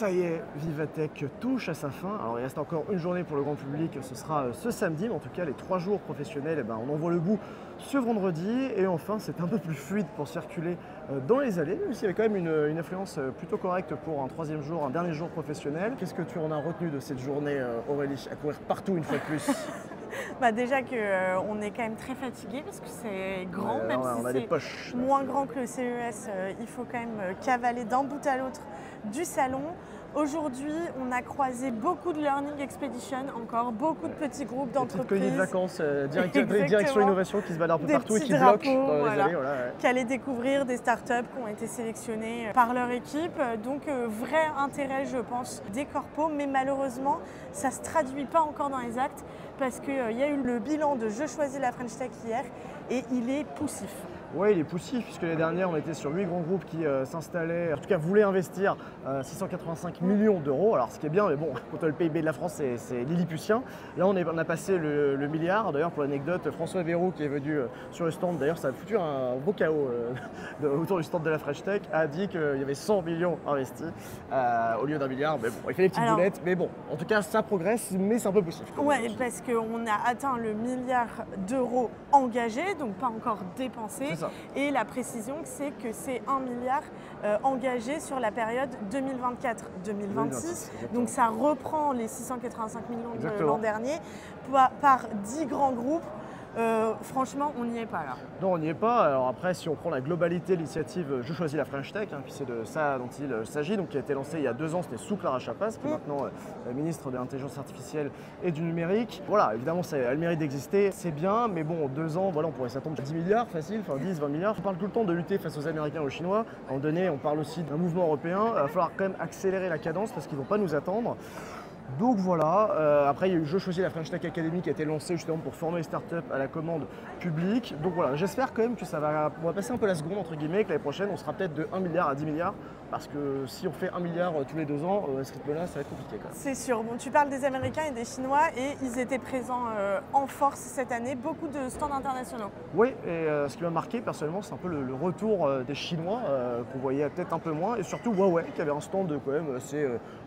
Ça y est, Vivatech touche à sa fin. Alors il reste encore une journée pour le grand public, ce sera ce samedi, mais en tout cas les 3 jours professionnels, on en voit le bout ce vendredi. Et enfin c'est un peu plus fluide pour circuler dans les allées, même s'il y avait quand même une influence plutôt correcte pour un troisième jour, un dernier jour professionnel. Qu'est-ce que tu en as retenu de cette journée, Aurélie, à courir partout une fois de plus? Déjà qu'on est quand même très fatigué parce que c'est grand, même on a si des poches, c'est moins grand que le CES, il faut quand même cavaler d'un bout à l'autre du salon. Aujourd'hui, on a croisé beaucoup de Learning Expedition, encore beaucoup de petits groupes d'entreprises. Des colliers de vacances, direction innovation qui se baladent un peu partout et qui bloquent dans les allées. Voilà, qui allaient découvrir des startups qui ont été sélectionnées par leur équipe. Donc, vrai intérêt, je pense, des corpos, mais malheureusement, ça ne se traduit pas encore dans les actes parce qu'il y a eu le bilan de Je choisis la French Tech hier et il est poussif. Oui, il est poussif, puisque l'année dernière, on était sur 8 grands groupes qui s'installaient, en tout cas voulaient investir 685 millions d'euros. Alors, ce qui est bien, mais bon, quand le PIB de la France, c'est lilliputien. Là, on a passé le milliard. D'ailleurs, pour l'anecdote, François Bayrou, qui est venu sur le stand, d'ailleurs, ça a foutu un beau chaos autour du stand de la French Tech, a dit qu'il y avait 100 millions investis au lieu d'un milliard. Mais bon, il fait les petites boulettes. Mais bon, en tout cas, ça progresse, mais c'est un peu poussif. Oui, parce qu'on a atteint le milliard d'euros engagés, donc pas encore dépensés. Et la précision, c'est que c'est 1 milliard engagé sur la période 2024-2026. Donc ça reprend les 685 millions de l'an dernier par 10 grands groupes. Franchement, on n'y est pas là. Non, on n'y est pas. Alors après, si on prend la globalité de l'initiative Je choisis la French Tech, puis c'est de ça dont il s'agit, donc qui a été lancé il y a 2 ans, c'était sous Clara Chapas, qui est maintenant ministre de l'intelligence artificielle et du numérique. Voilà, évidemment, ça a le mérite d'exister, c'est bien, mais bon, en 2 ans, voilà, on pourrait s'attendre à 10 milliards facile, enfin 10, 20 milliards. On parle tout le temps de lutter face aux Américains et aux Chinois. À un moment donné, on parle aussi d'un mouvement européen. Il va falloir quand même accélérer la cadence parce qu'ils ne vont pas nous attendre. Donc voilà, après il y a eu Je choisis la French Tech Academy qui a été lancée justement pour former les startups à la commande publique. Donc voilà, j'espère quand même que on va passer un peu la seconde entre guillemets, que l'année prochaine on sera peut-être de 1 milliard à 10 milliards. Parce que si on fait 1 milliard tous les 2 ans, à ce rythme-là, ça va être compliqué quand même. C'est sûr. Bon, tu parles des Américains et des Chinois et ils étaient présents en force cette année, beaucoup de stands internationaux. Oui, et ce qui m'a marqué personnellement, c'est un peu le retour des Chinois qu'on voyait peut-être un peu moins, et surtout Huawei qui avait un stand quand même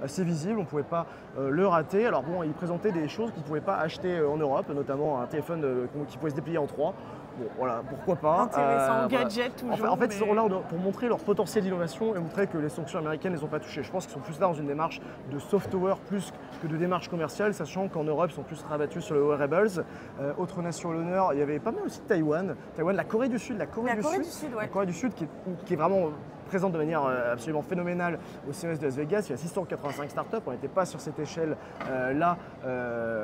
assez visible, on ne pouvait pas le rater. Alors bon, ils présentaient des choses qu'ils ne pouvaient pas acheter en Europe, notamment un téléphone qui pouvait se déplier en 3. Bon, voilà, pourquoi pas. Intéressant, gadget toujours. En fait, ils sont là pour montrer leur potentiel d'innovation et montrer que les sanctions américaines ne les ont pas touchés. Je pense qu'ils sont plus là dans une démarche de software plus que de démarche commerciale, sachant qu'en Europe, ils sont plus rabattus sur le wearables. Autre nation à l'honneur, il y avait pas mal aussi de Taïwan, la Corée du Sud, La Corée du Sud qui est vraiment présente de manière absolument phénoménale au CES de Las Vegas. Il y a 685 startups, on n'était pas sur cette échelle-là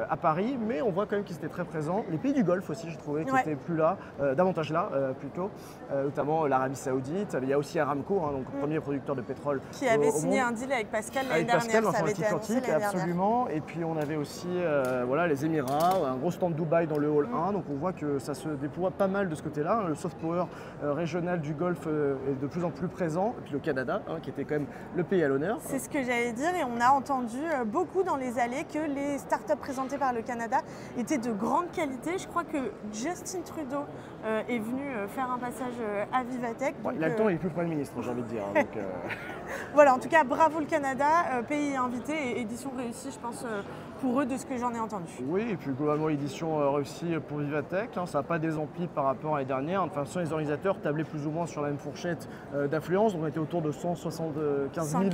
à Paris, mais on voit quand même qu'ils étaient très présents. Les pays du Golfe aussi, j'ai trouvé, qui n'étaient plus là, davantage là plutôt, notamment l'Arabie Saoudite. Il y a aussi Aramco, donc premier producteur de pétrole qui avait signé un deal avec Pascal l'année dernière, ça avait été annoncé absolument. Et puis on avait aussi les Émirats, un gros stand Dubaï dans le hall 1, donc on voit que ça se déploie pas mal de ce côté-là. Le soft power régional du Golfe est de plus en plus présent. Et puis le Canada, qui était quand même le pays à l'honneur. C'est ce que j'allais dire, et on a entendu beaucoup dans les allées que les startups présentées par le Canada étaient de grande qualité. Je crois que Justin Trudeau est venu faire un passage à Vivatech. Il a le temps, il est plus Premier ministre, j'ai envie de dire. Donc, Voilà, en tout cas, bravo le Canada, pays invité et édition réussie, je pense, pour eux, de ce que j'en ai entendu. Oui, et puis globalement, édition réussie pour Vivatech. Ça n'a pas désempli par rapport à l'année dernière. De toute façon, les organisateurs tablaient plus ou moins sur la même fourchette d'affluence. On était autour de 175 000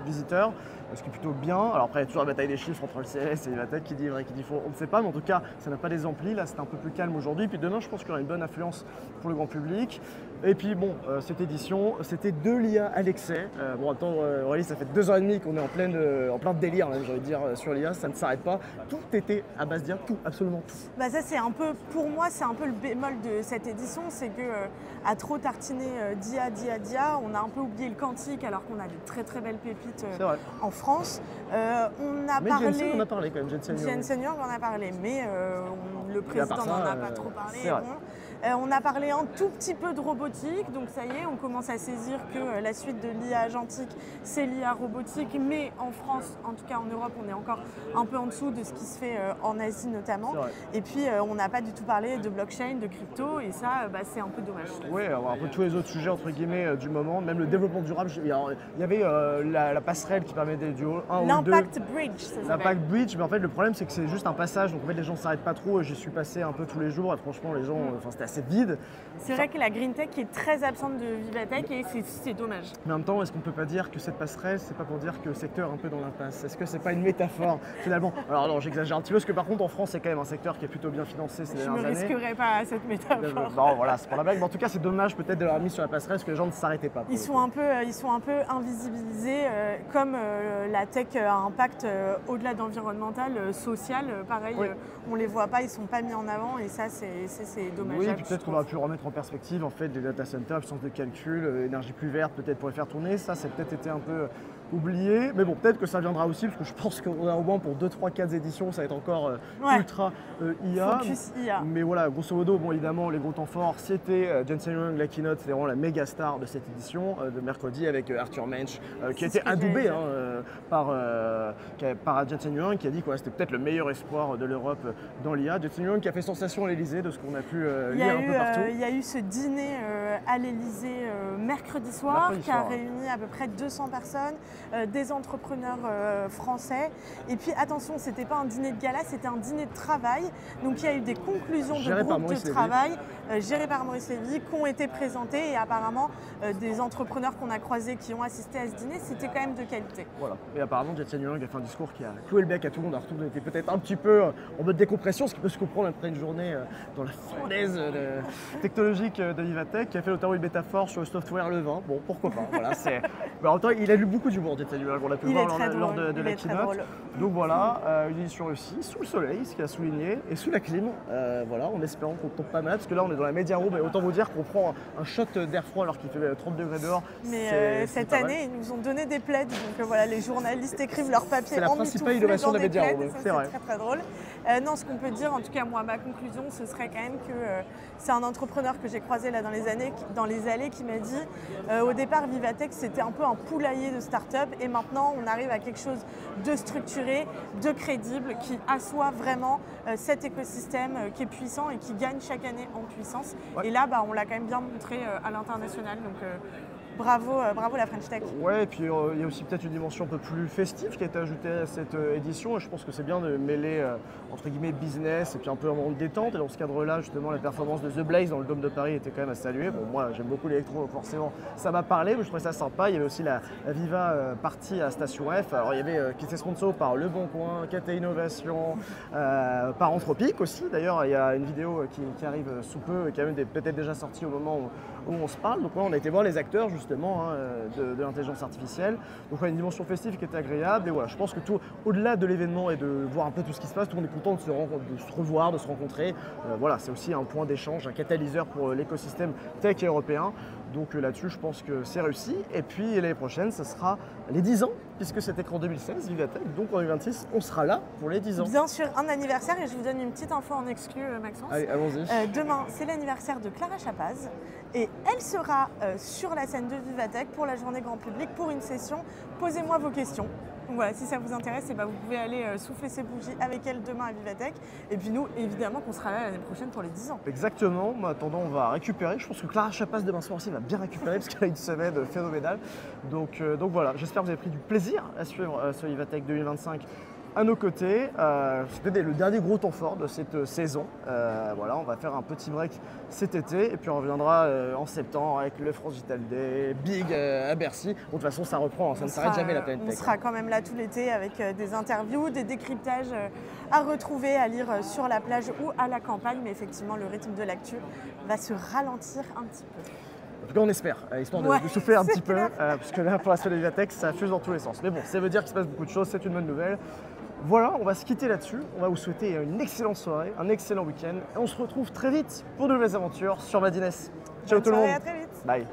visiteurs, ce qui est plutôt bien. Alors après, il y a toujours la bataille des chiffres entre le CES et Vivatech, qui dit vrai, qui dit faux, on ne sait pas. Mais en tout cas, ça n'a pas désempli. Là, c'est un peu plus calme aujourd'hui. Puis demain, je pense qu'il y aura une bonne affluence pour le grand public. Et puis bon, cette édition, c'était de l'IA à l'excès. Attends, Aurélie, ça fait 2 ans et demi qu'on est en plein délire, j'ai envie de dire, sur l'IA. Ça ne s'arrête pas. Tout était à base d'IA, tout, absolument tout. Ça, c'est un peu, pour moi, c'est un peu le bémol de cette édition, c'est que à trop tartiner d'IA, on a un peu oublié le quantique, alors qu'on a des très très belles pépites en France. Jensen, on a parlé quand même, Jensen Huang en a parlé, mais le président n'en a pas trop parlé. On a parlé un tout petit peu de robotique, donc ça y est, on commence à saisir que la suite de l'IA agentique, c'est l'IA robotique, mais en France, en tout cas en Europe, on est encore un peu en dessous de ce qui se fait en Asie notamment. Et puis on n'a pas du tout parlé de blockchain, de crypto, et ça, c'est un peu dommage. Oui, un peu tous les autres sujets entre guillemets du moment, même le développement durable. Il y avait la passerelle qui permet du 1 ou 2. L'Impact Bridge, ça s'appelle. L'Impact Bridge, mais en fait le problème c'est que c'est juste un passage, donc en fait les gens ne s'arrêtent pas trop. J'y suis passé un peu tous les jours et franchement les gens, c'était assez vide. C'est vrai que la green tech est très absente de Vivatech et c'est dommage. Mais en même temps, est-ce qu'on ne peut pas dire que cette passerelle, c'est pas pour dire que le secteur est un peu dans l'impasse? Est-ce que c'est pas une métaphore finalement? Alors non, j'exagère un petit peu parce que par contre en France c'est quand même un secteur qui est plutôt bien financé ces dernières années. Je ne me risquerai pas à cette métaphore. Non, voilà, c'est pour la blague. Mais en tout cas, c'est dommage peut-être de l'avoir mis sur la passerelle parce que les gens ne s'arrêtaient pas. Ils sont un peu invisibilisés, comme la tech a un impact au-delà d'environnemental, social. Pareil, oui. On les voit pas, ils sont pas mis en avant et ça c'est dommage. Oui, puis peut-être qu'on va pu remettre en perspective en fait des data centers, puissance de calcul, énergie plus verte peut-être pour les faire tourner. Ça, c'est peut-être été un peu oublié, mais bon, peut-être que ça viendra aussi, parce que je pense qu'on a au moins pour 2, 3, 4 éditions, ça va être encore ultra IA. Focus IA. Mais voilà, grosso modo, bon, évidemment, les gros temps forts, c'était Jensen Huang, la keynote, c'était vraiment la méga star de cette édition de mercredi avec Arthur Mensch, qui a été adoubé par Jensen Huang, qui a dit que c'était peut-être le meilleur espoir de l'Europe dans l'IA. Jensen Huang qui a fait sensation à l'Elysée, de ce qu'on a pu lire un peu partout. Il y a eu ce dîner à l'Elysée mercredi soir, qui a réuni à peu près 200 personnes. Des entrepreneurs français. Et puis attention, c'était pas un dîner de gala, c'était un dîner de travail. Donc il y a eu des conclusions de groupe de travail gérées par Maurice Lévy qui ont été présentées et apparemment des entrepreneurs qu'on a croisés qui ont assisté à ce dîner, c'était quand même de qualité. Voilà. Et apparemment, Jensen Huang a fait un discours qui a cloué le bec à tout le monde. Alors tout le monde était peut-être un petit peu en mode décompression, ce qui peut se comprendre après une journée dans la fournaise technologique de Vivatech, qui a fait notamment une métaphore sur le software le vin. Bon, pourquoi pas. Voilà, mais en même temps, il a lu beaucoup d'humour. On l'a pu voir lors de la keynote. Donc voilà, une édition réussie, sous le soleil, ce qu'il a souligné, et sous la clim. Voilà, en espérant qu'on ne tombe pas malade, parce que là on est dans la media room, et autant vous dire qu'on prend un shot d'air froid alors qu'il fait 30 degrés dehors. Mais cette année, ils nous ont donné des plaids, donc voilà, les journalistes écrivent leurs papiers. C'est la principale innovation de la media room, c'est vrai. C'est très drôle. Non, ce qu'on peut dire, en tout cas moi, ma conclusion, ce serait quand même que c'est un entrepreneur que j'ai croisé là dans les allées qui m'a dit au départ Vivatech c'était un peu un poulailler de start-up et maintenant on arrive à quelque chose de structuré, de crédible, qui assoit vraiment cet écosystème qui est puissant et qui gagne chaque année en puissance. Ouais. Et là, on l'a quand même bien montré à l'international. Donc, bravo la French Tech. Ouais, et puis il y a aussi peut-être une dimension un peu plus festive qui a été ajoutée à cette édition. Et je pense que c'est bien de mêler entre guillemets business et puis un peu un moment de détente. Et dans ce cadre-là, justement, la performance de The Blaze dans le Dôme de Paris était quand même à saluer. Bon, moi, j'aime beaucoup l'électro, donc forcément, ça m'a parlé, mais je trouvais ça sympa. Il y avait aussi la Viva partie à Station F. Alors, il y avait qui était sponsor par Le Bon Coin, KT Innovation, par Anthropic aussi. D'ailleurs, il y a une vidéo qui arrive sous peu et qui a même peut-être déjà sorti au moment où on se parle. Donc, on a été voir les acteurs, justement, de l'intelligence artificielle. Donc, on a une dimension festive qui était agréable. Et voilà, je pense que au-delà de l'événement et de voir un peu tout ce qui se passe, tout le monde est content de se revoir, de se rencontrer. Voilà, c'est aussi un point d'échange, un catalyseur pour l'écosystème tech européen. Donc là-dessus, je pense que c'est réussi. Et puis l'année prochaine, ce sera les 10 ans, puisque c'était qu'en 2016, Vivatech. Donc en 2026, on sera là pour les 10 ans. Bien sûr, un anniversaire. Et je vous donne une petite info en exclu, Maxence. Allez, allons-y. Demain, c'est l'anniversaire de Clara Chapaz. Et elle sera sur la scène de Vivatech pour la journée grand public, pour une session « Posez-moi vos questions ». Donc voilà, si ça vous intéresse, vous pouvez aller souffler ces bougies avec elle demain à Vivatech. Et puis nous, évidemment, qu'on sera là l'année prochaine pour les 10 ans. Exactement. En attendant, on va récupérer. Je pense que Clara Chapaz demain soir aussi va bien récupérer parce qu'elle a une semaine phénoménale. Donc voilà, j'espère que vous avez pris du plaisir à suivre ce Vivatech 2025 à nos côtés. C'était le dernier gros temps fort de cette saison. Voilà, on va faire un petit break cet été et puis on reviendra en septembre avec le France Digital Day, Big à Bercy. Bon, de toute façon, ça reprend, ça ne s'arrête jamais la planète tech. On sera quand même là tout l'été avec des interviews, des décryptages à retrouver, à lire sur la plage ou à la campagne. Mais effectivement, le rythme de l'actu va se ralentir un petit peu. En tout cas, on espère, histoire de souffler un petit peu, parce que là, pour la semaine de Vivatech, ça fuse dans tous les sens. Mais bon, ça veut dire qu'il se passe beaucoup de choses, c'est une bonne nouvelle. Voilà, on va se quitter là-dessus. On va vous souhaiter une excellente soirée, un excellent week-end. Et on se retrouve très vite pour de nouvelles aventures sur Madines. Ciao tout le monde. À très vite. Bye.